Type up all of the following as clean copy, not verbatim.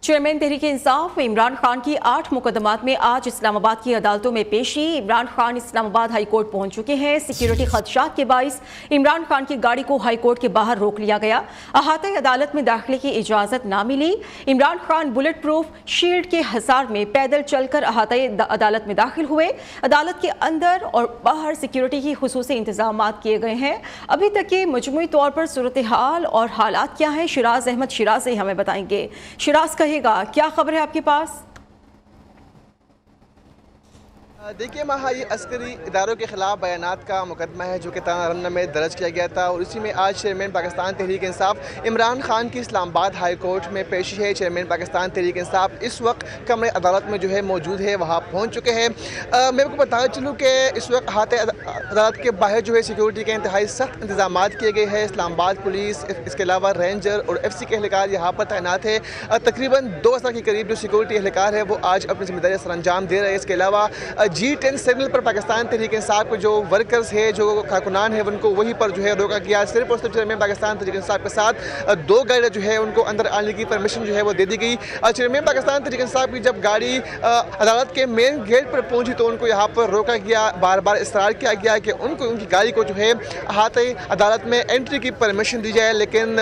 Chairman Tehreek Insaf Imran Khan की 8 मुकदमात में आज इस्लामाबाद की अदालतों में पेशी। इमरान खान इस्लामाबाद हाई कोर्ट पहुंच चुके हैं। सिक्योरिटी खदशात के बाइस इमरान खान की गाड़ी को हाई कोर्ट के बाहर रोक लिया गया। अहाते अदालत में दाखिले की इजाज़त ना मिली। Imran Khan bulletproof shield के हिसार में पैदल चलकर अहाते अदालत में दाखिल हुए। अदालत के अंदर और बाहर सिक्योरिटी की खुसूसी इंतजाम किए गए हैं। अभी तक के मजमूई तौर पर सूरत हाल और हालात क्या हैं, शिराज अहमद शिराज़ी हमें बताएंगे। शिराज क्या खबर है आपके पास? देखिए महा, ये अस्करी इदारों के खिलाफ बयानात का मुकदमा है जो कि तनारन्ना में दर्ज किया गया था और इसी में आज चेयरमैन पाकिस्तान तहरीक इंसाफ इमरान खान की इस्लामाबाद हाई कोर्ट में पेशी है। चेयरमैन पाकिस्तान तहरीक इंसाफ इस वक्त कमरे अदालत में जो है मौजूद है, वहाँ पहुँच चुके हैं। मैं आपको बताना चलूँ कि इस वक्त हाथ अदालत के बाहर जो है सिक्योरिटी के इंतहाई सख्त इंतजाम किए गए हैं। इस्लामाबाद पुलिस, इसके अलावा रेंजर और FC के एहलकार यहाँ पर तैनात है। तकरीबन 2000 के करीब जो सिक्योरिटी एहलकार है वो आज अपनी जिम्मेदारी सर अंजाम दे रहे हैं। इसके अलावा G10 सिग्नल पर पाकिस्तान तहरीक इंसाफ के जो वर्कर्स है, जो कारकुनान है, उनको वहीं पर जो है रोका गया। सिर्फ और सिर्फ चेयरमैन पाकिस्तान तहरीक इंसाफ के साथ 2 गाड़ियाँ जो है उनको अंदर आने की परमिशन जो है वो दे दी गई। चेयरमैन पाकिस्तान तहरीक इंसाफ की जब गाड़ी अदालत के मेन गेट पर पहुंची तो उनको यहाँ पर रोका गया। बार बार इसरार किया गया कि उनको उनकी गाड़ी को जो है अहाते अदालत में एंट्री की परमिशन दी जाए, लेकिन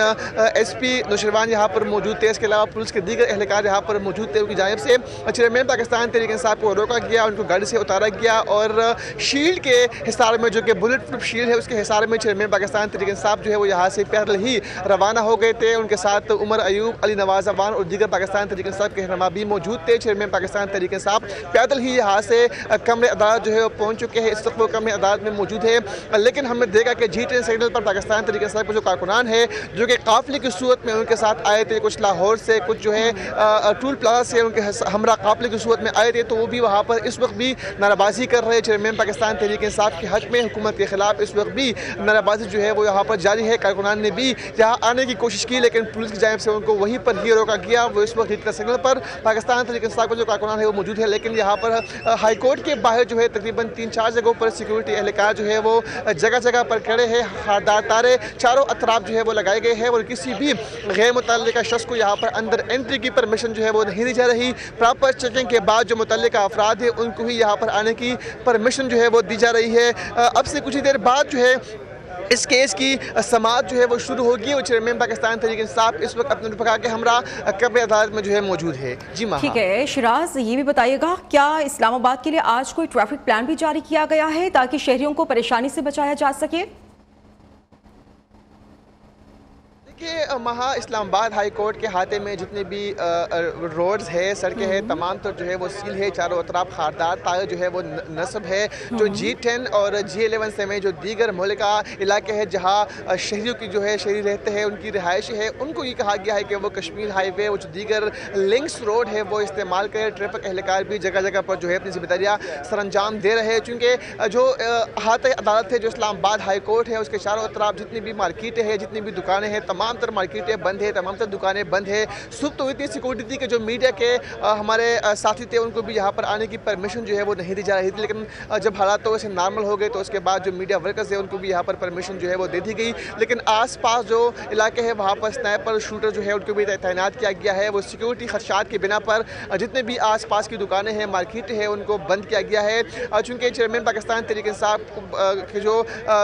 SP नौशरवान यहाँ पर मौजूद थे। इसके अलावा पुलिस के दीगर एहलकार यहाँ पर मौजूद थे। उनकी जानिब से चेयरमैन पाकिस्तान तहरीक इंसाफ को रोका गया, उनको गाड़ी से उतारा गया और शील्ड के हिसार में, जो कि बुलेट प्रूफ शील्ड है, उसके हिसार में चेयरमैन पाकिस्तान तहरीक इंसाफ जो है वो यहाँ से पैदल ही रवाना हो गए थे। उनके साथ उमर अयूब, अली नवाज अवान और दीगर पाकिस्तान तहरीक इंसाफ के रहनुमा भी मौजूद थे। चेयरमैन पाकिस्तान तहरीक इंसाफ पैदल ही यहाँ से कमरे अदालत जो है वो पहुँच चुके हैं। इस वक्त वो कमरे अदालत में मौजूद है, लेकिन हमने देखा कि G10 सिग्नल पर पाकिस्तान तहरीक इंसाफ के जो कारकुनान है, जो कि काफिले की सूरत में उनके साथ आए थे, कुछ लाहौर से, कुछ जो है टूल प्लाजा से उनके हमरा काफिले की सूरत में आए थे, तो वो भी वहाँ पर इस वक्त भी नाराबाजी कर रहे। चेयरमैन पाकिस्तान तहरीक इंसाफ के हक में हुकूमत के खिलाफ इस वक्त भी नाराबाजी जो है वो यहाँ पर जारी है। कारकुनान ने भी यहाँ आने की कोशिश की, लेकिन पुलिस की जानिब से उनको वहीं पर ही रोका गया। वो इस वक्त G10 सिग्नल पर पाकिस्तान तहरीक इंसाफ का जो कारकुनान है वो मौजूद है, लेकिन यहाँ पर हाई कोर्ट के बाहर जो है तकरीबन 3-4 जगहों पर सिक्योरिटी एहलकार जो है वो जगह जगह पर खड़े हैं। हारदार तारे चारों अतराफ जो है वो लगाए गए हैं और किसी भी गैर मुतल्लिका शख्स को यहाँ पर अंदर एंट्री की परमिशन जो है वो नहीं दी जा रही। प्रॉपर चेकिंग के बाद जो मुतल्लिका अफराद है उनको ही यहाँ पर आने की परमिशन जो है वो दी जा रही है। अब से कुछ ही देर बाद जो है इस केस की समाअत जो है वो शुरू होगी और चेयरमैन पाकिस्तान तहरीक इंसाफ इस वक्त अपने रफ़का के हमरा कमरे अदालत में जो है मौजूद है। जी मां, ठीक है शिराज, ये भी बताइएगा क्या इस्लामाबाद के लिए आज कोई ट्रैफिक प्लान भी जारी किया गया है ताकि शहरियों को परेशानी से बचाया जा सके? देखिए महा, इस्लामाबाद हाई कोर्ट के हाथे में जितने भी रोड्स है, सड़कें हैं, तमाम तो जो है वो सील है। चारों तरफ खारदार तार जो है वो नस्ब है। जो G10 और G11 समेत जो दीगर मुल्का इलाके हैं जहाँ शहरियों की जो है शहरी रहते हैं, उनकी रिहाइश है, उनको ये कहा गया है कि वो कश्मीर हाईवे और जो दीगर लिंक्स रोड है वो इस्तेमाल करें। ट्रैफिक एहलकार भी जगह जगह पर जो है अपनी जिम्मेदारियाँ सर अंजाम दे रहे हैं, चूँकि जो अहाते अदालत है, जो इस्लामाबाद हाई कोर्ट है, उसके चारों तरफ जितनी भी मार्केटें हैं, जितनी भी दुकानें हैं, तमाम तर मार्केटें बंद है, तमाम तर दुकानें बंद है। सुबह तो इतनी सिक्योरिटी थी कि जो मीडिया के हमारे साथी थे उनको भी यहाँ पर आने की परमिशन जो है वो नहीं दी जा रही थी, लेकिन जब हालात तो वैसे नॉर्मल हो गए तो उसके बाद जो मीडिया वर्कर्स है उनको भी यहाँ पर परमिशन जो है वो दे दी गई। लेकिन आसपास जो इलाके हैं वहाँ पर स्नाइपर शूटर जो है उनको भी तैनात किया गया है। वो सिक्योरिटी खदशात की बिना पर जितने भी आसपास की दुकानें हैं, मार्केटें हैं, उनको बंद किया गया है। चूँकि चेयरमैन पाकिस्तान तहरीक इंसाफ के जो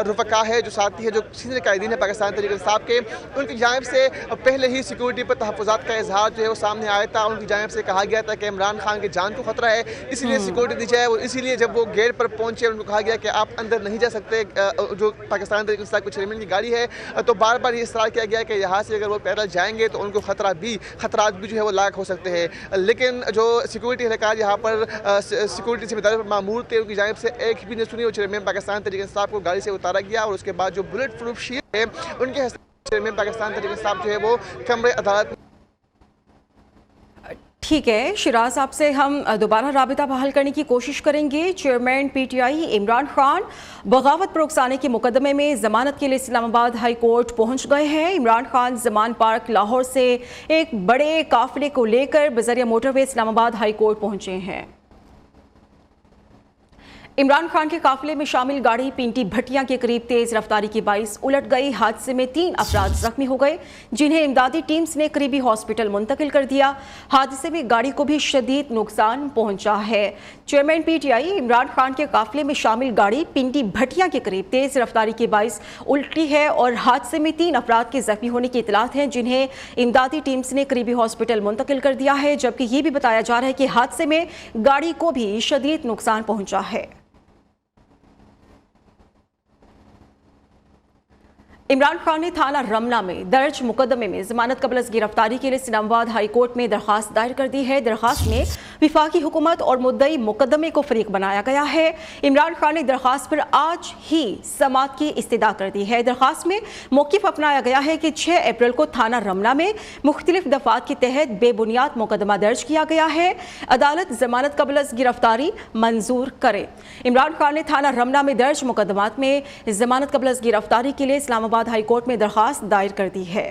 रफ़का है, जो साथी है, जो सीनियर कायदीन है पाकिस्तान तहरीक इंसाफ के, उनकी जानिब से पहले ही सिक्योरिटी पर तहफ़्फ़ुज़ात का इजहार जो है वो सामने आया था। उनकी जानिब से कहा गया था कि इमरान खान की जान को खतरा है, इसीलिए सिक्योरिटी दी जाए। और इसीलिए जब वो गेट पर पहुंचे उनको कहा गया कि आप अंदर नहीं जा सकते। जो पाकिस्तान तहरीक इंसाफ के चेयरमैन की गाड़ी है, तो बार बार ये इसरार किया गया कि यहाँ से अगर वो पैदल जाएंगे तो उनको खतरात भी जो है वो लाक हो सकते हैं। लेकिन जो सिक्योरिटी एहलकार यहाँ पर सिक्योरिटी जिम्मेदारी पर मामूर थे, उनकी जानिब से एक भी नहीं सुनी और चेयरमैन पाकिस्तान तहरीक इंसाफ को गाड़ी से उतारा गया और उसके बाद जो बुलेट प्रूफ शील्ड है उनके चेयरमैन पाकिस्तान तहरीक इंसाफ जो है वो कमरे अदालत। ठीक है शिराज, आपसे हम दोबारा राबिता बहाल करने की कोशिश करेंगे। चेयरमैन PTI इमरान खान बगावत पर उकसाने के मुकदमे में जमानत के लिए इस्लामाबाद हाई कोर्ट पहुंच गए हैं। इमरान खान जमान पार्क लाहौर से एक बड़े काफिले को लेकर बजरिया मोटरवे इस्लामाबाद हाई कोर्ट पहुंचे हैं। इमरान खान के काफिले में शामिल गाड़ी पिंटी भटिया के करीब तेज रफ्तारी के बाइस उलट गई। हादसे में 3 अफराद जख्मी हो गए, जिन्हें इमदादी टीम्स ने करीबी हॉस्पिटल मुंतकिल कर दिया। हादसे में गाड़ी को भी शदीद नुकसान पहुंचा है। चेयरमैन पीटीआई इमरान खान के काफिले में शामिल गाड़ी पिंटी भटिया के करीब तेज रफ्तारी के बाइस उल्टी है और हादसे में 3 अफराद के जख्मी होने की इतलात है, जिन्हें इमदादी टीम्स ने करीबी हॉस्पिटल मुंतकिल कर दिया है। जबकि ये भी बताया जा रहा है कि हादसे में गाड़ी को भी शदीद नुकसान पहुंचा है। इमरान खान ने थाना रमना में दर्ज मुकदमे में जमानत कबल गिरफ्तारी के लिए इस्लामाबाद हाई कोर्ट में दरखास्त दायर कर दी है। दरखास्त में विफाकी हुकूमत और मुद्दई मुकदमे को फरीक बनाया गया है। इमरान खान ने दरखास्त पर आज ही समाअत की इस्तदा कर दी है। दरखास्त में मौक़िफ़ अपनाया गया है कि 6 अप्रैल को थाना रमना में मुख्तलिफ दफात के तहत बेबुनियाद मुकदमा दर्ज किया गया है। अदालत जमानत कबल गिरफ्तारी मंजूर करे। इमरान खान ने थाना रमना में दर्ज मुकदमात में जमानत कबल गिरफ्तारी के लिए इस्लामाबाद हाई कोर्ट में दरखास्त दायर कर दी है।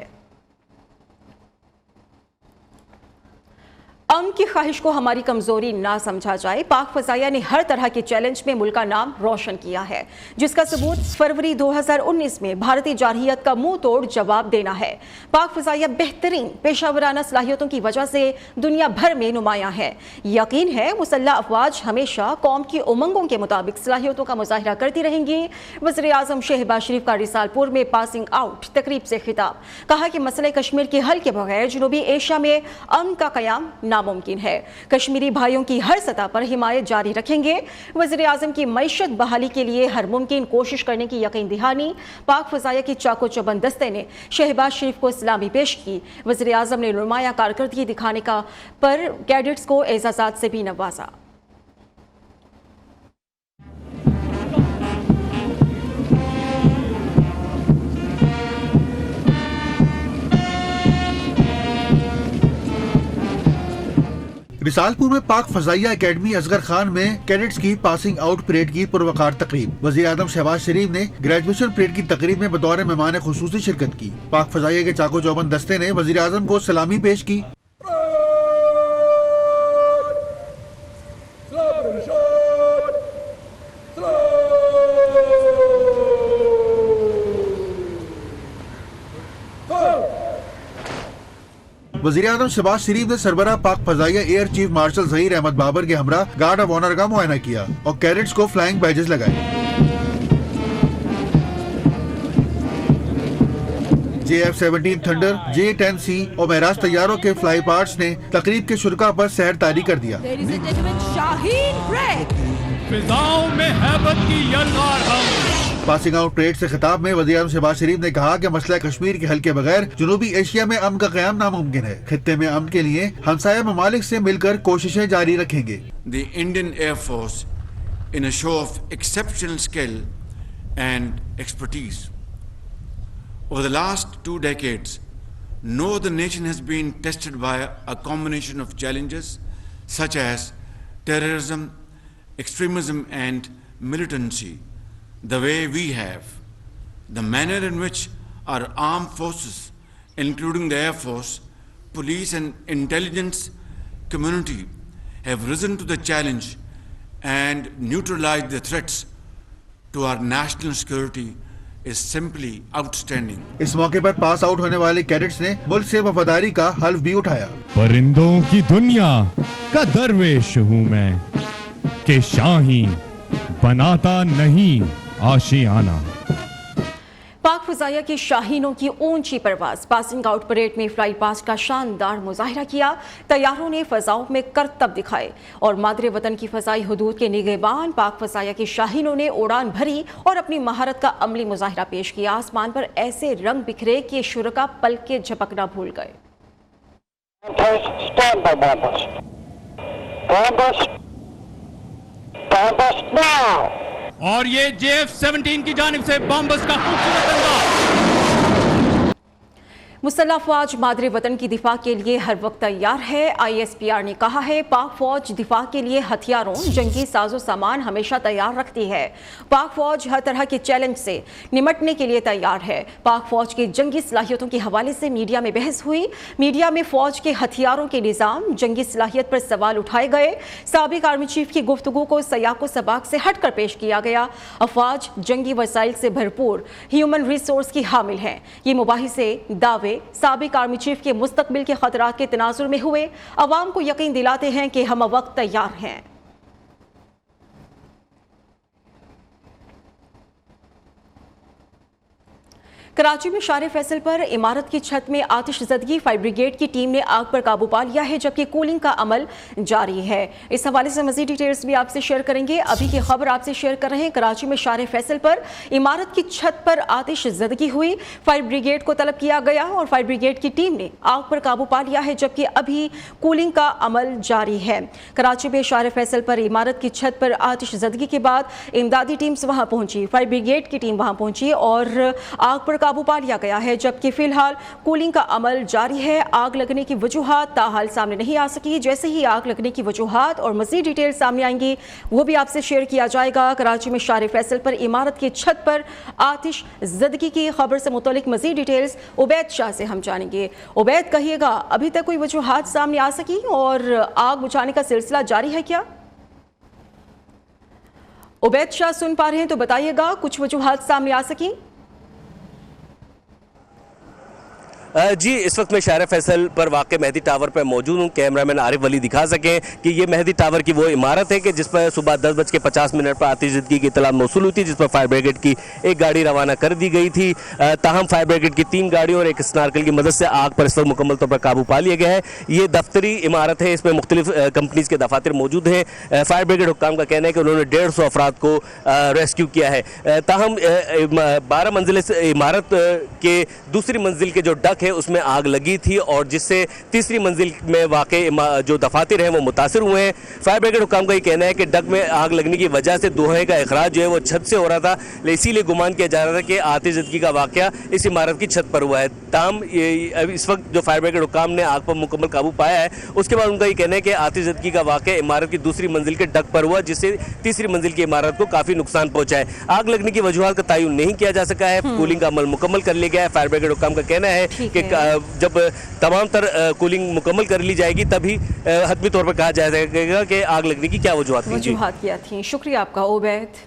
अमन की ख्वाहिश को हमारी कमजोरी ना समझा जाए। पाक फजाइया ने हर तरह के चैलेंज में मुल्क का नाम रोशन किया है, जिसका सबूत फरवरी 2019 में भारतीय जारहियत का मुंह तोड़ जवाब देना है। पाक फजाइया बेहतरीन पेशावराना सलाहियतों की वजह से दुनिया भर में नुमायां है। यकीन है मुसल्लह अफवाज हमेशा कौम की उमंगों के मुताबिक सलाहियतों का मुजाहिरा करती रहेंगी। वज़ीर आज़म शहबाज शरीफ का रिसालपुर में पासिंग आउट तकरीब से खिताब। कहा कि मसले कश्मीर के हल के बगैर जनूबी एशिया में अमन का क़याम नामुमकिन है। कश्मीरी भाइयों की हर सतह पर हिमायत जारी रखेंगे। वज़ीर आज़म की मईशत बहाली के लिए हर मुमकिन कोशिश करने की यकीन दहानी। पाक फजाइया की चाको चौबंद दस्ते ने शहबाज शरीफ को सलामी पेश की। वज़ीर आज़म ने नुमाया कारकर्दगी दिखाने का पर कैडेट्स को एजाज़ात से भी नवाजा। रिसालपुर में पाक फजाइया एकेडमी असगर खान में कैडेट्स की पासिंग आउट परेड की पुरवकार तकरीब। वज़ीर आज़म शहबाज शरीफ ने ग्रेजुएशन परेड की तकरीब में बतौर मेहमान खुसूसी शिरकत की। पाक फजाइया के चाको चौबंद दस्ते ने वज़ीर आज़म को सलामी पेश की। वज़ीर आज़म शहबाज शरीफ ने सरबराह पाक फजाइया air chief marshal Zaheer Ahmed Babar के हमरा गार्ड ऑफ ऑनर का मुआयना किया और कैडेट्स को फ्लाइंग बैजेस लगाए। JF-17 थंडर, J-10C और महराज तैयारों के फ्लाई पार्ट्स ने तकरीब के शुरका पर सहर तारी कर दिया। फिजाओं में हैबत की यलगार हम। पासिंग आउट परेड से खिताब में वज़ीर आज़म शहबाज शरीफ ने कहा कि मसला कश्मीर के हल के बगैर जनूबी एशिया में अमन का क़याम नामुमकिन है। खित्ते में अमन के लिए हमसाया ममालिक से मिलकर कोशिशें जारी रखेंगे। The Indian Air Force, in a show of exceptional skill and expertise, over the last 2 decades, no other nation has been tested by a combination of challenges such as terrorism, extremism and militancy the way we have. The manner in which our armed forces, including the Air Force, police and intelligence community, have risen to the challenge and neutralized the threats to our national security is simply outstanding. इस मौके पर pass out होने वाले cadets ने मुल्क से वफादारी का हल्फ भी उठाया। परिंदों की दुनिया का दरवेश हूँ मैं, के शाही बनाता नहीं आशियाना। पाक फजाइया की शाहीनों की ऊंची परवाज। पासिंग आउट परेड में फ्लाई पास्ट का शानदार मुजाहिरा किया। तैयारों ने फजाओं में करतब दिखाए और मादरे वतन की फजाई हुदूद के निगहबान पाक फजाइया की शाहीनों ने उड़ान भरी और अपनी महारत का अमली मुजाहिरा पेश किया। आसमान पर ऐसे रंग बिखरे कि शुरका पल के झपकना भूल गए। और ये JF-17 की जानिब से बॉम्बर्स का खूबसूरत अंदाज। मुसल्लह फौज मादरे वतन की दिफा के लिए हर वक्त तैयार है। ISPR ने कहा है पाक फौज दिफा के लिए हथियारों जंगी साजो सामान हमेशा तैयार रखती है। पाक फौज हर तरह के चैलेंज से निमटने के लिए तैयार है। पाक फौज की जंगी सलाहियतों के हवाले से मीडिया में बहस हुई। मीडिया में फौज के हथियारों के निज़ाम जंगी सलाहियत पर सवाल उठाए गए। साबिक आर्मी चीफ की गुफ्तगू को सयाको सबाक से हटकर पेश किया गया। अफवाज जंगी वसाइल से भरपूर ह्यूमन रिसोर्स की हामिल हैं। ये मुबाहिसे दावे साबिक आर्मी चीफ के मुस्तकबिल के खतरात के तनाजुर में हुए। अवाम को यकीन दिलाते हैं कि हम वक्त तैयार हैं। कराची में शार फैसल पर इमारत की छत में आतिशज़दगी, फायर ब्रिगेड की टीम ने आग पर काबू पा लिया है जबकि कूलिंग का अमल जारी है। इस हवाले से मज़ीद डिटेल्स भी आपसे शेयर करेंगे। अभी की खबर आपसे शेयर कर रहे हैं। कराची में शार फैसल पर इमारत की छत पर आतिशज़दगी हुई, फायर ब्रिगेड को तलब किया गया और फायर ब्रिगेड की टीम ने आग पर काबू पा लिया है जबकि अभी कूलिंग का अमल जारी है। कराची में शार फैसल पर इमारत की छत पर आतिशज़दगी के बाद इमदादी टीम्स वहां पहुंची, फायर ब्रिगेड की टीम वहां पहुंची और आग पर काबू पा लिया गया है जबकि फिलहाल कूलिंग का अमल जारी है। आग लगने की वजूहात ताहाल सामने नहीं आ सकी। जैसे ही आग लगने की वजूहात और मज़ीद डिटेल सामने आएंगी वो भी आपसे शेयर किया जाएगा। कराची में शार फैसल पर इमारत की छत पर आतिशज़दगी की खबर से मुतल्लिक मज़ीद डिटेल्स उबैद शाह से हम जानेंगे। उबैद, कहिएगा, अभी तक कोई वजूहात सामने आ सकी और आग बुझाने का सिलसिला जारी है क्या? उबैद शाह सुन पा रहे हैं तो बताइएगा, कुछ वजूहात सामने आ सकी? जी, इस वक्त मैं शार फैसल पर वाक़े मेहदी टावर पर मौजूद हूँ। कैमरामैन आरिफ वली दिखा सकें कि ये मेहदी टावर की वो इमारत है कि जिस पर सुबह 10:50 पर आतिशज़दगी की इत्तला मौसूल हुई थी, जिस पर फायर ब्रिगेड की एक गाड़ी रवाना कर दी गई थी। ताहम फायर ब्रिगेड की 3 गाड़ियों और एक स्नार्कल की मदद से आग पर इस वक्त मुकम्मल तौर पर काबू पा लिया गया है। ये दफ्तरी इमारत है, इसमें मुख्तलिफ कंपनीज़ के दफातर मौजूद हैं। फायर ब्रिगेड हुक्काम का कहना है कि उन्होंने 150 अफराद को रेस्क्यू किया है। ताहम 12 मंजिल इमारत के दूसरी मंजिल के जो डक है उसमें आग लगी थी और जिससे तीसरी मंजिल में वाक़े जो दफातर हैं वो मुतासिर हुए हैं। फायर ब्रिगेड हुक्काम का ये कहना है कि डक में आग लगने की वजह से धुएं का इखराज जो है वो छत से हो रहा था, इसीलिए गुमान किया जा रहा था कि आतिशज़दगी का वाक़या इस इमारत की छत पर हुआ है। ताम इस वक्त जो फायर ब्रिगेड हुक्काम ने आग पर मुकम्मल काबू पाया है, उसके बाद उनका ये कहना है कि आतिशज़दगी का वाक़या इमारत की दूसरी मंजिल के डक पर हुआ, जिससे तीसरी मंजिल की इमारत को काफ़ी नुकसान पहुँचा है। आग लगने की वजूहात का तयन नहीं किया जा सका है। कूलिंग का अमल मुकम्मल कर लिया गया है। फायर ब्रिगेड हुक्काम का कहना है कि जब तमाम तर कूलिंग मुकम्मल कर ली जाएगी तभी हतमी तौर पर कहा जाएगा कि आग लगने की क्या वजूहात थी। शुक्रिया आपका उबैद।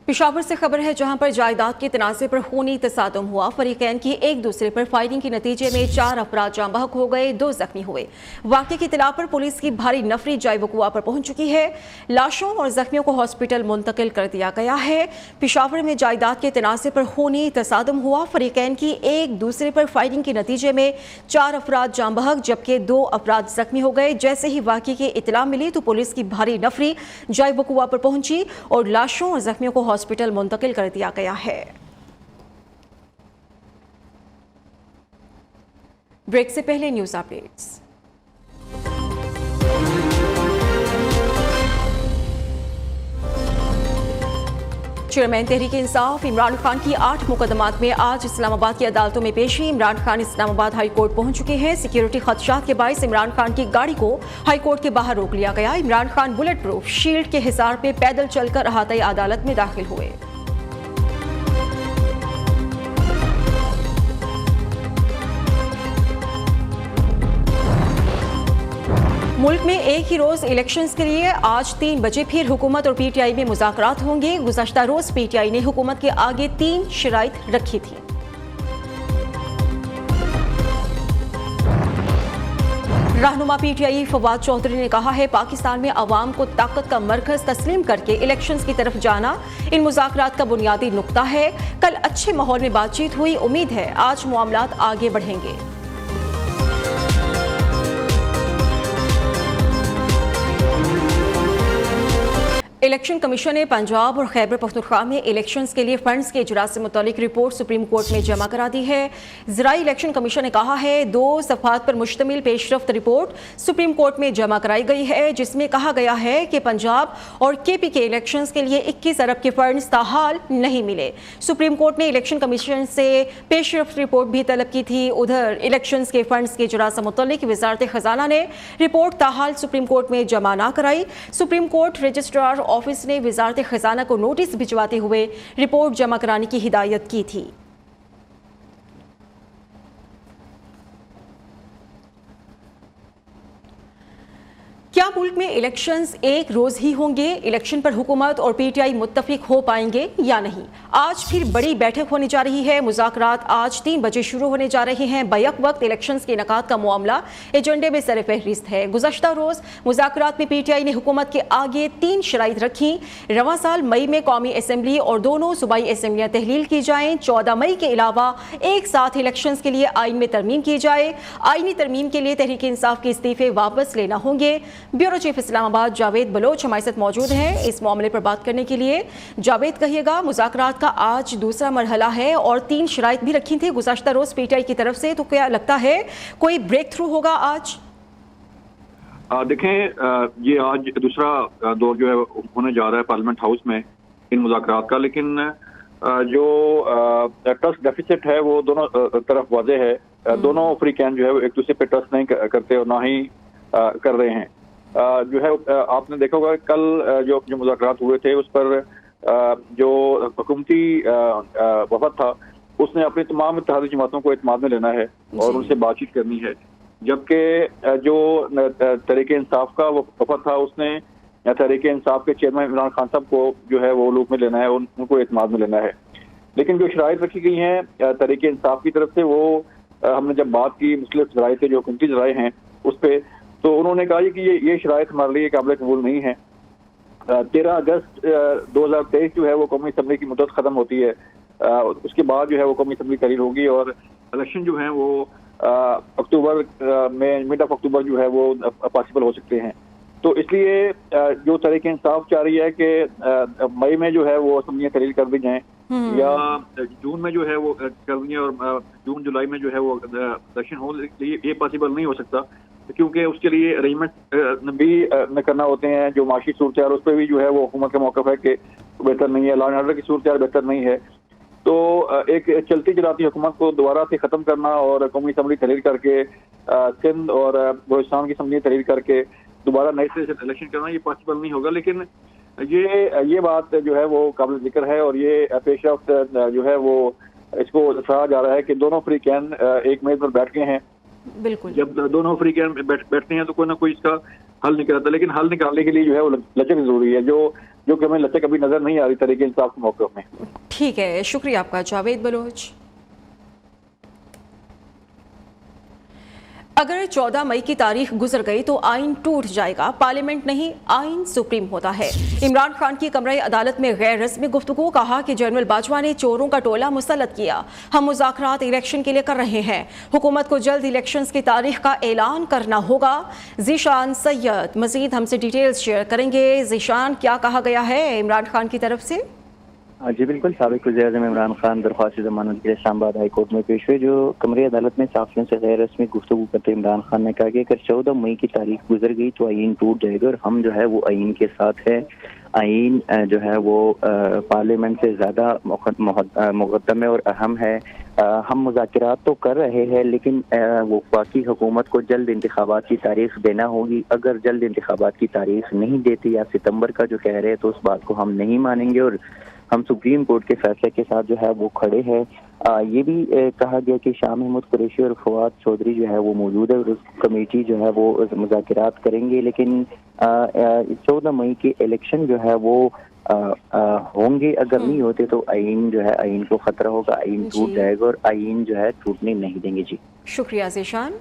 पेशावर से खबर है जहां पर जायदाद के तनाज़े पर खूनी तसादुम हुआ। फरीकैन की एक दूसरे पर फायरिंग के नतीजे में 4 अफराद जाँ बहक हो गए, 2 जख्मी हुए। वाक़े की इत्तला पर पुलिस की भारी नफरी जाय वक़ुआ पर पहुंच चुकी है। लाशों और जख्मियों को हॉस्पिटल मुंतकिल कर दिया गया है। पेशावर में जायदाद के तनाज़े पर खूनी तसादुम हुआ। फरीकैन की एक दूसरे पर फायरिंग के नतीजे में 4 अफराद जाँ बहक जबकि 2 अफराद जख्मी हो गए। जैसे ही वाक़े की इत्तला मिली तो पुलिस की भारी नफरी जाय वक़ुआ पर पहुंची और लाशों और जख्मियों को हॉस्पिटल मुंतकिल कर दिया गया है। ब्रेक से पहले news updates. Chairman Tehreek Insaf Imran Khan की 8 मुकदमात में आज इस्लामाबाद की अदालतों में पेशी। इमरान खान इस्लामाबाद हाई कोर्ट पहुंच चुके हैं। सिक्योरिटी खदशात के बायस इमरान खान की गाड़ी को हाई कोर्ट के बाहर रोक लिया गया। Imran Khan bulletproof shield के हिसार पे पैदल चलकर अहाते अदालत में दाखिल हुए। मुल्क में एक ही रोज इलेक्शंस के लिए आज 3 बजे फिर हुकूमत और पीटीआई में मुज़ाकरात होंगे। गुज़श्ता रोज पीटीआई ने हुकूमत के आगे 3 शराइत रखी थी। रहनुमा पीटीआई फवाद चौधरी ने कहा है पाकिस्तान में अवाम को ताकत का मरकज तस्लीम करके इलेक्शंस की तरफ जाना इन मुज़ाकरात का बुनियादी नुक्ता है। कल अच्छे माहौल में बातचीत हुई, उम्मीद है आज मामलात आगे बढ़ेंगे। इलेक्शन कमीशन ने पंजाब और खैबर पख्तूनख्वा में इलेक्शंस के लिए फंड्स के इजरा से मुतालिक रिपोर्ट सुप्रीम कोर्ट में जमा करा दी है। ज़राई इलेक्शन कमीशन ने कहा है 2 सफ़हात पर मुश्तमिल पेशरफ्त रिपोर्ट सुप्रीम कोर्ट में जमा कराई गई है, जिसमें कहा गया है कि पंजाब और KP के इलेक्शंस के लिए 21 अरब के फंड्स ताहाल नहीं मिले। सुप्रीम कोर्ट ने इलेक्शन कमीशन से पेशरफ्त रिपोर्ट भी तलब की थी। उधर इलेक्शंस के फंड्स के इजरा से मुतालिक वज़ारत ख़जाना ने रिपोर्ट ताहाल सुप्रीम कोर्ट में जमा ना कराई। सुप्रीम कोर्ट रजिस्ट्रार ऑफिस ने वज़ारत ख़जाना को नोटिस भिजवाते हुए रिपोर्ट जमा कराने की हिदायत की थी। क्या मुल्क में इलेक्शंस एक रोज ही होंगे? इलेक्शन पर हुकूमत और PTI मुत्तफिक हो पाएंगे या नहीं? आज फिर बड़ी बैठक होने जा रही है। मुज़ाकरात आज 3 बजे शुरू होने जा रहे हैं। बैक वक्त इलेक्शंस के इनकाद का मामला एजेंडे में सर फहरिस्त है। गुज़श्ता रोज़ मुज़ाकरात में PTI ने हुकूमत के आगे 3 शराइत रखी। रवां साल मई में कौमी असम्बली और दोनों सूबाई असम्बलियाँ तहलील की जाएँ। 14 मई के अलावा एक साथ इलेक्शंस के लिए आइन में तरमीम की जाए। आइनी तरमीम के लिए तहरीक इंसाफ के इस्तीफे वापस लेना होंगे। ब्यूरो चीफ इस्लामाबाद जावेद बलोच हमारे साथ मौजूद हैं इस मामले पर बात करने के लिए। जावेद, कहिएगा, मुज़ाकरात का आज दूसरा मरहला है और 3 शराइत भी रखी थी गुज़श्ता रोज़ PTI की तरफ से, तो क्या लगता है कोई ब्रेक थ्रू होगा आज? देखें, ये आज दूसरा दौर जो है होने जा रहा है पार्लियामेंट हाउस में इन मुज़ाकरात का, लेकिन जो ट्रस्ट डेफिसिट है वो दोनों तरफ वाज़ेह है। दोनों अफ्रीकन जो है एक दूसरे पे ट्रस्ट नहीं करते और ना ही कर रहे हैं। जो है आपने देखा होगा कल जो मुज़ाकरात हुए थे उस पर जो हुकूमती वफद था उसने अपनी तमाम इत्तेहादी जमातों को एतमाद में लेना है और उनसे बातचीत करनी है, जबकि जो तहरीक इंसाफ का वफद था उसने तहरीक इंसाफ के चेयरमैन इमरान खान साहब को जो है वो लूप में लेना है, उनको एतमाद में लेना है। लेकिन जो शराइत रखी गई हैं तहरीक इंसाफ की तरफ से, वो हमने जब बात की मुख्तलिफ ज़राए से जो हुकूमती ज़राए हैं उस पर, तो उन्होंने कहा कि ये शराइत हमारे लिए काबिल कबूल नहीं है। 13 अगस्त 2023 जो है वो कौमी असम्बली की मुद्दत ख़त्म होती है। उसके बाद जो है वो कौमी असम्बली तहरीर होगी और इलेक्शन जो है वो अक्टूबर में, मिड ऑफ अक्टूबर जो है वो पॉसिबल हो सकते हैं। तो इसलिए जो तहरीक इंसाफ चाह रही है कि मई में जो है वो असम्बलियाँ तहरीर कर दी जाएँ या जून में जो है वो कर दी और जून जुलाई में जो है वो इलेक्शन हो, ये पॉसिबल नहीं हो सकता क्योंकि उसके लिए अरेंजमेंट भी करना होते हैं। जो माशी सूरत है उस पर भी जो है वो हुकूमत का मौक़िफ़ है कि बेहतर नहीं है, लॉ एंड ऑर्डर की सूरत बेहतर नहीं है। तो एक चलती चलाती हुकूमत को दोबारा से ख़त्म करना और कौमी असम्बली तहरीर करके सिंध और बलूचिस्तान की असम्बली तहरीर करके दोबारा नए से इलेक्शन करना ये पॉसिबल नहीं होगा। लेकिन ये बात जो है वो काबिल जिक्र है और ये पेशरफ्त जो है वो इसको कहा जा रहा है कि दोनों अफ्रीकन एक मेज़ पर बैठ गए हैं। बिल्कुल, जब दोनों अफ्रीकन बैठते हैं तो कोई ना कोई इसका हल निकलता है, लेकिन हल निकालने के लिए जो है वो लचक जरूरी है, जो कि हमें लचक अभी नजर नहीं आ रही तरीके इंसाफ के मौके में। ठीक है, शुक्रिया आपका जावेद बलोच। अगर 14 मई की तारीख गुजर गई तो आइन टूट जाएगा। पार्लियामेंट नहीं, आइन सुप्रीम होता है। इमरान खान की कमरे अदालत में गैर रस्मी गुफ्तगू, कहा कि जनरल बाजवा ने चोरों का टोला मुसल्लत किया। हम मुज़ाकरात इलेक्शन के लिए कर रहे हैं। हुकूमत को जल्द इलेक्शंस की तारीख का ऐलान करना होगा। ज़ीशान सैयद मजीद हमसे डिटेल्स शेयर करेंगे। ज़ीशान, क्या कहा गया है इमरान खान की तरफ से? जी बिल्कुल, साबिक़ वज़ीर-ए-आज़म इमरान खान दरख्वास्त ज़मानत के लिए इस्लामाबाद हाई कोर्ट में पेश हुए। जो कमरे अदालत में साफ़ियों से गैर रस्मी गुफ्तगू करते इमरान खान ने कहा कि अगर 14 मई की तारीख गुजर गई तो आइन टूट जाएगा और हम जो है वो आइन के साथ है। आइन जो है वो पार्लियामेंट से ज़्यादा मुक़द्दम है और अहम है। हम मुज़ाकरात तो कर रहे हैं लेकिन वो बाकी हुकूमत को जल्द इंतखाबात की तारीख देना होगी। अगर जल्द इंतखाबात की तारीख नहीं देती या सितंबर का जो कह रहे हैं तो उस बात को हम नहीं मानेंगे और हम सुप्रीम कोर्ट के फैसले के साथ जो है वो खड़े हैं। ये भी कहा गया कि शाह महमूद कुरैशी और फवाद चौधरी जो है वो मौजूद है और उस कमेटी जो है वो मुज़ाकरात करेंगे। लेकिन 14 मई के इलेक्शन जो है वो होंगे, अगर नहीं होते तो आइन जो है, आइन को खतरा होगा, आइन टूट जाएगा और आइन जो है टूटने नहीं देंगे। जी शुक्रिया ज़ीशान।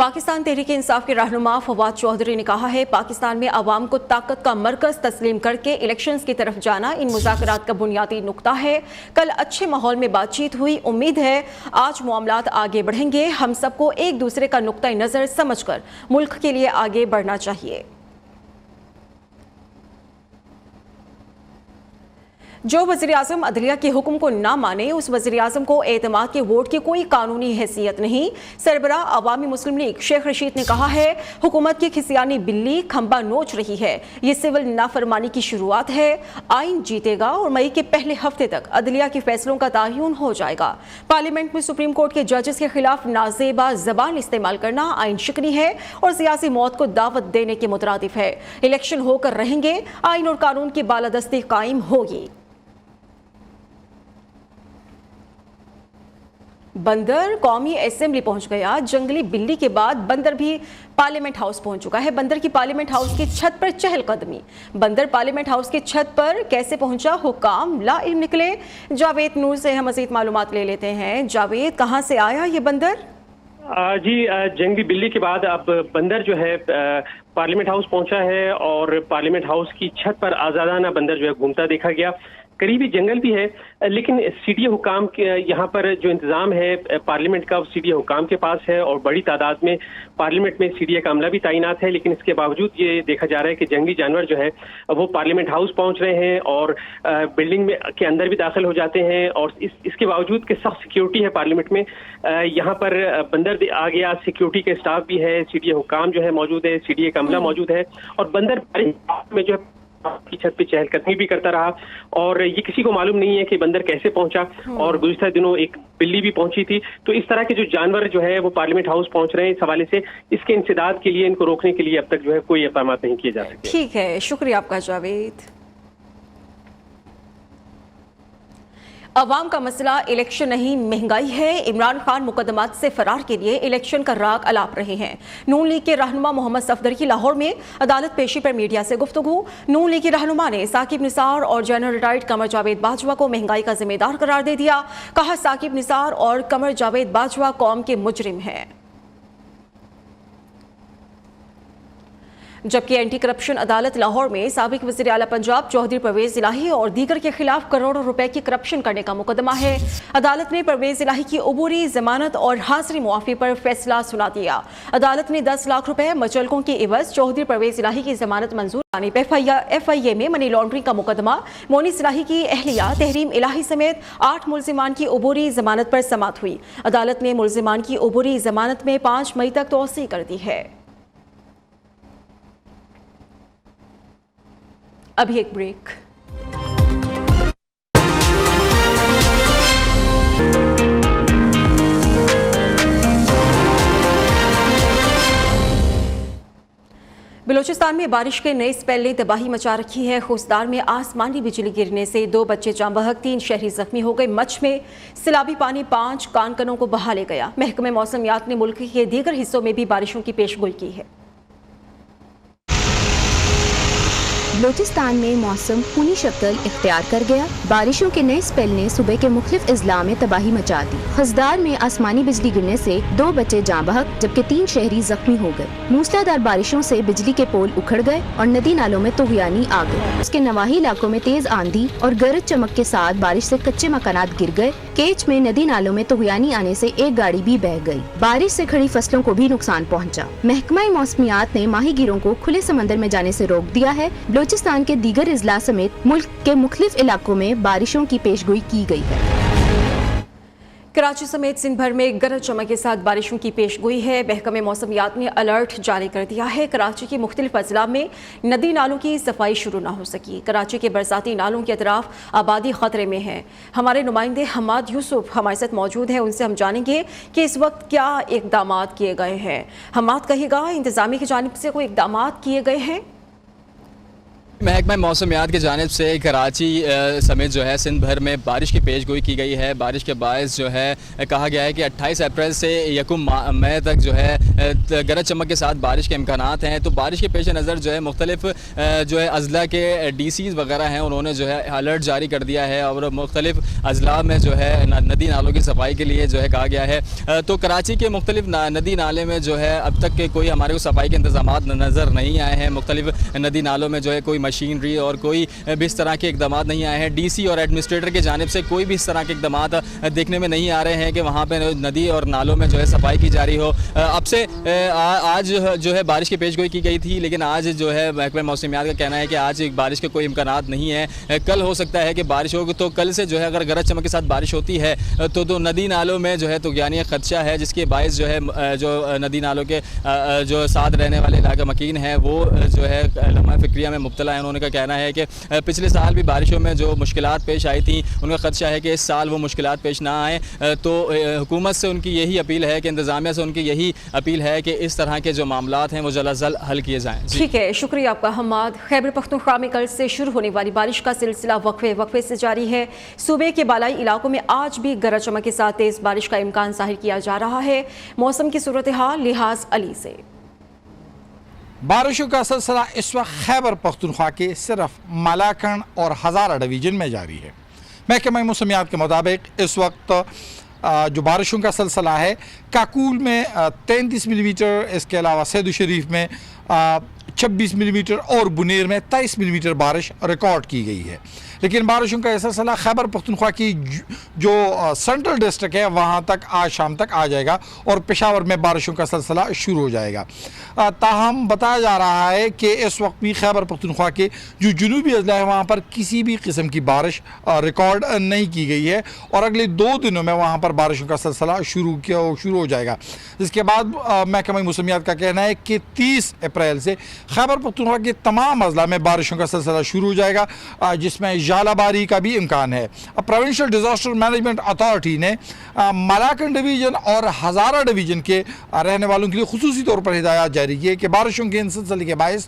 पाकिस्तान तहरीक इंसाफ के रहनुमा फवाद चौधरी ने कहा है, पाकिस्तान में अवाम को ताकत का मरकज तस्लीम करके इलेक्शंस की तरफ जाना इन मुज़ाकरात का बुनियादी नुक्ता है। कल अच्छे माहौल में बातचीत हुई, उम्मीद है आज मामलात आगे बढ़ेंगे। हम सबको एक दूसरे का नुक्ता नज़र समझकर मुल्क के लिए आगे बढ़ना चाहिए। जो वज़ीर-ए-आज़म अदलिया के हुक्म को ना माने, उस वज़ीर-ए-आज़म को एतमाद के वोट की कोई कानूनी हैसियत नहीं। सरबराह अवामी मुस्लिम लीग शेख रशीद ने कहा है, हुकूमत की खिसियानी बिल्ली खंबा नोच रही है। ये सिविल नाफरमानी की शुरुआत है। आइन जीतेगा और मई के पहले हफ्ते तक अदलिया के फैसलों का तयन हो जाएगा। पार्लियामेंट में सुप्रीम कोर्ट के जजेस के खिलाफ नाजेबा जबान इस्तेमाल करना आइन शिकनी है और सियासी मौत को दावत देने के मुतरादिफ है। इलेक्शन होकर रहेंगे, आइन और कानून की बालादस्ती कायम होगी। बंदर कौमी असेंबली पहुंच गया। जंगली बिल्ली के बाद बंदर भी पार्लियामेंट हाउस पहुंच चुका है। बंदर की पार्लियामेंट हाउस की छत पर चहलकदमी। बंदर पार्लियामेंट हाउस की छत पर कैसे पहुंचा, हुकाम ला इल्म निकले। जावेद नूर से हम मज़ीद मालूमात ले लेते हैं। जावेद, कहां से आया ये बंदर? जी, जंगली बिल्ली के बाद अब बंदर जो है पार्लियामेंट हाउस पहुंचा है और पार्लियामेंट हाउस की छत पर आज़ादाना बंदर जो है घूमता देखा गया। करीबी जंगल भी है, लेकिन सीडी हुकाम के यहाँ पर जो इंतजाम है पार्लियामेंट का, सीडी हुकाम के पास है और बड़ी तादाद में पार्लियामेंट में सीडी का अमला भी तैनात है। लेकिन इसके बावजूद ये देखा जा रहा है कि जंगली जानवर जो है वो पार्लियामेंट हाउस पहुंच रहे हैं और बिल्डिंग में के अंदर भी दाखिल हो जाते हैं। और इसके बावजूद कि सख्त सिक्योरिटी है पार्लियामेंट में, यहाँ पर बंदर आ गया, सिक्योरिटी के स्टाफ भी है, सीडी हुकाम जो है मौजूद है, सीडी का अमला मौजूद है और बंदर में जो है की छत पे चहलकदमी भी करता रहा। और ये किसी को मालूम नहीं है कि बंदर कैसे पहुंचा। और गुज़िश्ता दिनों एक बिल्ली भी पहुंची थी। तो इस तरह के जो जानवर जो है वो पार्लियामेंट हाउस पहुंच रहे हैं, इस हवाले से इसके इंसदाद के लिए, इनको रोकने के लिए अब तक जो है कोई इक़दाम नहीं किए जा सकते। ठीक है, शुक्रिया आपका जावेद। अवाम का मसला इलेक्शन नहीं, महंगाई है। इमरान खान मुकदमात से फरार के लिए इलेक्शन का राग अलाप रहे हैं। नून लीग के रहनुमा मोहम्मद सफदर की लाहौर में अदालत पेशी पर मीडिया से गुफ्तगू। नून लीग के रहनुमा ने साकिब निसार और जनरल रिटायर्ड कमर जावेद बाजवा को महंगाई का जिम्मेदार करार दे दिया। कहा, साकिब निसार और कमर जावेद बाजवा कौम के मुजरिम हैं। जबकि एंटी करप्शन अदालत लाहौर में साबिक वज़ीर आला पंजाब चौधरी परवेज इलाही और दीगर के खिलाफ करोड़ों रुपए की करप्शन करने का मुकदमा है। अदालत ने परवेज इलाही की अबूरी जमानत और हाजिरी मुआफी पर फैसला सुना दिया। अदालत ने 10 लाख रुपए मचलकों की एवज चौधरी परवेज इलाही की जमानत मंजूर कराने पर FIA में मनी लॉन्ड्रिंग का मुकदमा, मोनिस इलाही की अहलिया तहरीम इलाही समेत 8 मुल्जिमान की अबूरी जमानत पर समाअत हुई। अदालत ने मुल्जिमान की अबूरी जमानत में 5 मई तक तोसी कर दी है। अभी एक ब्रेक। बलूचिस्तान में बारिश के नए स्पेल ने तबाही मचा रखी है। खुसदार में आसमानी बिजली गिरने से 2 बच्चे जाँ बहक, 3 शहरी जख्मी हो गए। मच में सैलाबी पानी 5 कानकनों को बहा ले गया। महकमे मौसमियात ने मुल्क के दीगर हिस्सों में भी बारिशों की पेशगोई की है। बलूचिस्तान में मौसम खूनी शक्ल इख्तियार कर गया। बारिशों के नए स्पेल ने सुबह के मुख्तलिफ अजला में तबाही मचा दी। खुसदार में आसमानी बिजली गिरने से 2 बच्चे जाँ बहक जबकि 3 शहरी जख्मी हो गए। मूसलाधार बारिशों से बिजली के पोल उखड़ गए और नदी नालों में तुग़यानी आ गई। उसके नवाही इलाकों में तेज आंधी और गरज चमक के साथ बारिश से कच्चे मकानात गिर गए। केच में नदी नालों में तुग़यानी आने से एक गाड़ी भी बह गई। बारिश से खड़ी फसलों को भी नुकसान पहुँचा। महकमा मौसमियात ने माहीगीरों को खुले समंदर में जाने से रोक दिया है। बलूचिस्तान के दीगर इजला समेत मुल्क के मुख्तलिफ इलाकों में बारिशों की पेशगोई की गई है। कराची समेत सिंध भर में गरज चमक के साथ बारिशों की पेशगोई है। महकमे मौसमियात ने अलर्ट जारी कर दिया है। कराची के मुख्तलिफ अजला में नदी नालों की सफाई शुरू न हो सकी। कराची के बरसाती नालों के अतराफ आबादी खतरे में है। हमारे नुमाइंदे हमाद यूसुफ हमारे साथ मौजूद हैं, उनसे हम जानेंगे कि इस वक्त क्या इकदाम किए गए हैं। हमाद, कहिएगा, इंतजामिया की जानिब से कोई इकदाम किए गए हैं? محکمہ موسمیات کی جانب سے کراچی سمیت جو ہے سندھ بھر میں بارش کی پیش گوئی کی گئی ہے. بارش کے باعث جو ہے کہا گیا ہے کہ 28 اپریل سے 1 مئی تک جو ہے گرج چمک کے ساتھ بارش کے امکانات ہیں. تو بارش کے پیش نظر جو ہے مختلف جو ہے اضلاع کے ڈی سیز وغیرہ ہیں انہوں نے جو ہے الرٹ جاری کر دیا ہے اور مختلف اضلاع میں جو ہے ندی نالوں کی صفائی کے لیے جو ہے کہا گیا ہے. تو کراچی کے مختلف ندی نالے میں جو ہے اب تک کوئی ہمارے کو صفائی کے انتظامات نظر نہیں آئے ہیں. مختلف ندی نالوں میں جو ہے کوئی مشینری اور کوئی بھی اس طرح کے اقدامات نہیں آئے ہیں. ڈی سی اور ایڈمنسٹریٹر کی جانب سے کوئی بھی اس طرح کے اقدامات دیکھنے میں نہیں آ رہے ہیں کہ وہاں پہ ندی اور نالوں میں جو ہے صفائی کی جاری ہو. اب سے آج جو ہے بارش کی پیش گوئی کی گئی تھی لیکن آج جو ہے محکمہ موسمیات کا کہنا ہے کہ آج بارش کے کوئی امکانات نہیں ہیں. کل ہو سکتا ہے کہ بارش ہوگی. تو کل سے جو ہے اگر گرج چمک کے ساتھ بارش ہوتی ہے تو ندی نالوں میں جو ہے طغیانی خدشہ ہے جس کے باعث جو ہے جو ندی نالوں کے جو ساتھ رہنے والے علاقہ مکین ہیں وہ جو ہے لمحہ فکریہ میں مبتلا ہیں. انہوں نے کا کہنا ہے کہ پچھلے سال بھی بارشوں میں جو مشکلات پیش آئی تھیں ان کا خدشہ ہے کہ اس سال وہ مشکلات پیش نہ آئیں. تو حکومت سے ان کی یہی اپیل ہے کہ انتظامیہ سے ان کی یہی اپیل ہے کہ اس طرح کے جو معاملات ہیں وہ جلد از جلد حل کیے جائیں. ٹھیک ہے، شکریہ آپ کا حماد. خیبر پختونخوا میں کل سے شروع ہونے والی بارش کا سلسلہ وقفے سے جاری ہے. صوبے کے بالائی علاقوں میں آج بھی گرج چمک کے ساتھ تیز بارش کا امکان ظاہر کیا جا رہا ہے. موسم کی صورتحال لحاظ علی سے. بارشوں کا سلسلہ اس وقت خیبر پختونخوا کے صرف ملاکنڈ اور ہزارہ ڈویژن میں جاری ہے. محکمہ موسمیات کے مطابق اس وقت جو بارشوں کا سلسلہ ہے کاکول میں 33 ملی میٹر، اس کے علاوہ سید شریف میں 26 ملی میٹر اور بنیر میں 23 ملی میٹر بارش ریکارڈ کی گئی ہے. لیکن بارشوں کا یہ سلسلہ خیبر پختونخوا کی جو سینٹرل ڈسٹرکٹ ہے وہاں تک آج شام تک آ جائے گا اور پشاور میں بارشوں کا سلسلہ شروع ہو جائے گا. تاہم بتایا جا رہا ہے کہ اس وقت بھی خیبر پختونخوا کے جو جنوبی اضلاع ہے وہاں پر کسی بھی قسم کی بارش ریکارڈ نہیں کی گئی ہے اور اگلے 2 دنوں میں وہاں پر بارشوں کا سلسلہ شروع ہو جائے گا. اس کے بعد محکمہ موسمیات کا کہنا ہے کہ 30 اپریل سے خیبر پختونخوا کے تمام اضلاع میں بارشوں کا سلسلہ شروع ہو جائے گا جس میں ژالہ باری کا بھی امکان ہے. پروونشل ڈیزاسٹر مینجمنٹ اتھارٹی نے ملاکنڈ ڈویژن اور ہزارہ ڈویژن کے رہنے والوں کے لیے خصوصی طور پر ہدایات جاری کی ہے کہ بارشوں کے ان سلسلے کے باعث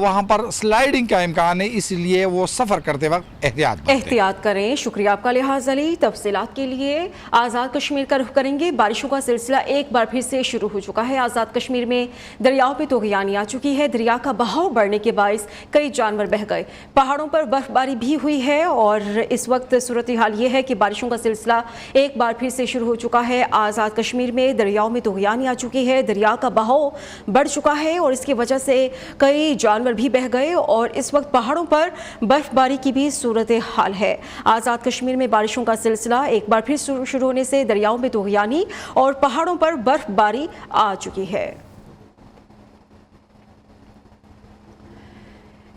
وہاں پر سلائیڈنگ کا امکان ہے، اس لیے وہ سفر کرتے وقت احتیاط کریں. شکریہ آپ کا لحاظ علی. تفصیلات کے لیے آزاد کشمیر کا رخ کریں گے. بارشوں کا سلسلہ ایک بار پھر سے شروع ہو چکا ہے. آزاد کشمیر میں دریاؤں پہ طغیانی آ چکی ہے. دریا کا بہاؤ بڑھنے کے باعث کئی جانور بہہ گئے. پہاڑوں پر برف باری بھی ہوئی ہے اور اس وقت صورتحال یہ ہے کہ بارشوں کا سلسلہ ایک بار پھر سے شروع ہو چکا ہے. آزاد کشمیر میں دریاؤں میں طغیانی آ چکی ہے. دریا کا بہاؤ بڑھ چکا ہے اور اس کی وجہ سے کئی جانور بھی بہہ گئے اور اس وقت پہاڑوں پر برف باری کی بھی صورتحال ہے. آزاد کشمیر میں بارشوں کا سلسلہ ایک بار پھر شروع ہونے سے دریاؤں میں طغیانی اور پہاڑوں پر برف باری آ چکی ہے.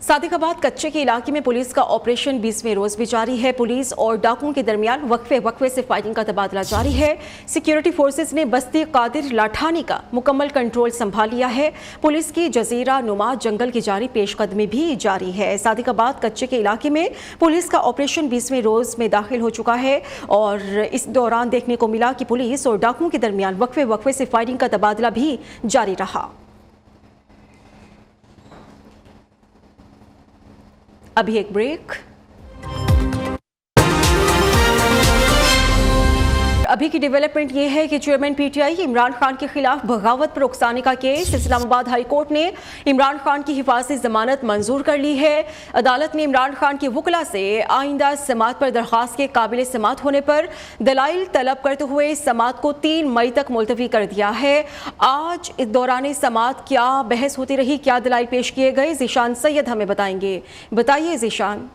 صادق آباد کچے کے علاقے میں پولیس کا آپریشن 20ویں روز بھی جاری ہے. پولیس اور ڈاکوؤں کے درمیان وقفے سے فائرنگ کا تبادلہ جاری ہے. سیکیورٹی فورسز نے بستی قادر لاٹھانی کا مکمل کنٹرول سنبھال لیا ہے. پولیس کی جزیرہ نما جنگل کی جاری پیش قدمی بھی جاری ہے. صادق آباد کچے کے علاقے میں پولیس کا آپریشن 20ویں روز میں داخل ہو چکا ہے اور اس دوران دیکھنے کو ملا کہ پولیس اور ڈاکوؤں کے درمیان وقفے سے فائرنگ کا تبادلہ بھی جاری رہا. ابھی ایک بریک. ابھی کی ڈیولپمنٹ یہ ہے کہ chairman P T I Imran Khan کے خلاف بغاوت پر اکسانے کا کیس. اسلام آباد ہائی کورٹ نے عمران خان کی حفاظتی ضمانت منظور کر لی ہے. عدالت نے عمران خان کے وکلاء سے آئندہ سماعت پر درخواست کے قابل سماعت ہونے پر دلائل طلب کرتے ہوئے سماعت کو 3 مئی تک ملتوی کر دیا ہے. آج اس دوران سماعت کیا بحث ہوتی رہی، کیا دلائل پیش کیے گئے، ذیشان سید ہمیں بتائیں گے. بتائیے ذیشان.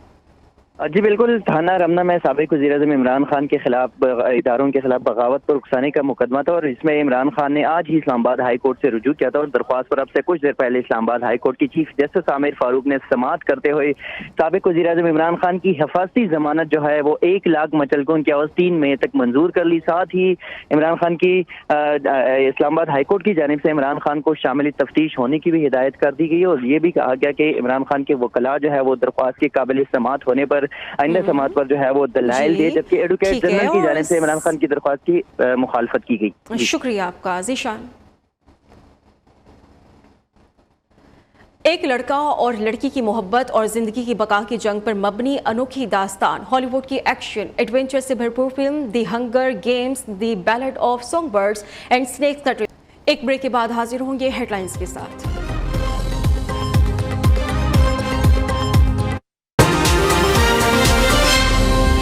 جی بالکل. تھانہ رمنا میں سابق وزیر اعظم عمران خان کے خلاف اداروں کے خلاف بغاوت پر اکسانے کا مقدمہ تھا اور اس میں عمران خان نے آج ہی اسلام آباد ہائی کورٹ سے رجوع کیا تھا اور درخواست پر اب سے کچھ دیر پہلے اسلام آباد ہائی کورٹ کی چیف جسٹس عامر فاروق نے سماعت کرتے ہوئے سابق وزیر اعظم عمران خان کی حفاظتی ضمانت جو ہے وہ 1 لاکھ مچلقوں کی عوض 3 مئی تک منظور کر لی. ساتھ ہی عمران خان کی اسلام آباد ہائی کورٹ کی جانب سے عمران خان کو شامل تفتیش ہونے کی بھی ہدایت کر دی گئی اور یہ بھی کہا گیا کہ عمران خان کے وکلاء جو ہے وہ درخواست کے قابل سماعت ہونے پر آئندہ سماعت پر جو ہے وہ دلائل دے، جبکہ ایڈوکیٹ جنرل کی جانب سے عمران خان کی درخواست کی مخالفت کی گئی. شکریہ آپ کا ذیشان. ایک لڑکا اور لڑکی کی محبت اور زندگی کی بقا کی جنگ پر مبنی انوکھی داستان، ہالی ووڈ کی ایکشن ایڈونچر سے بھرپور film the hunger games the ballad of songbirds and snakes. ایک بریک کے بعد حاضر ہوں گے ہیڈ لائنز کے ساتھ۔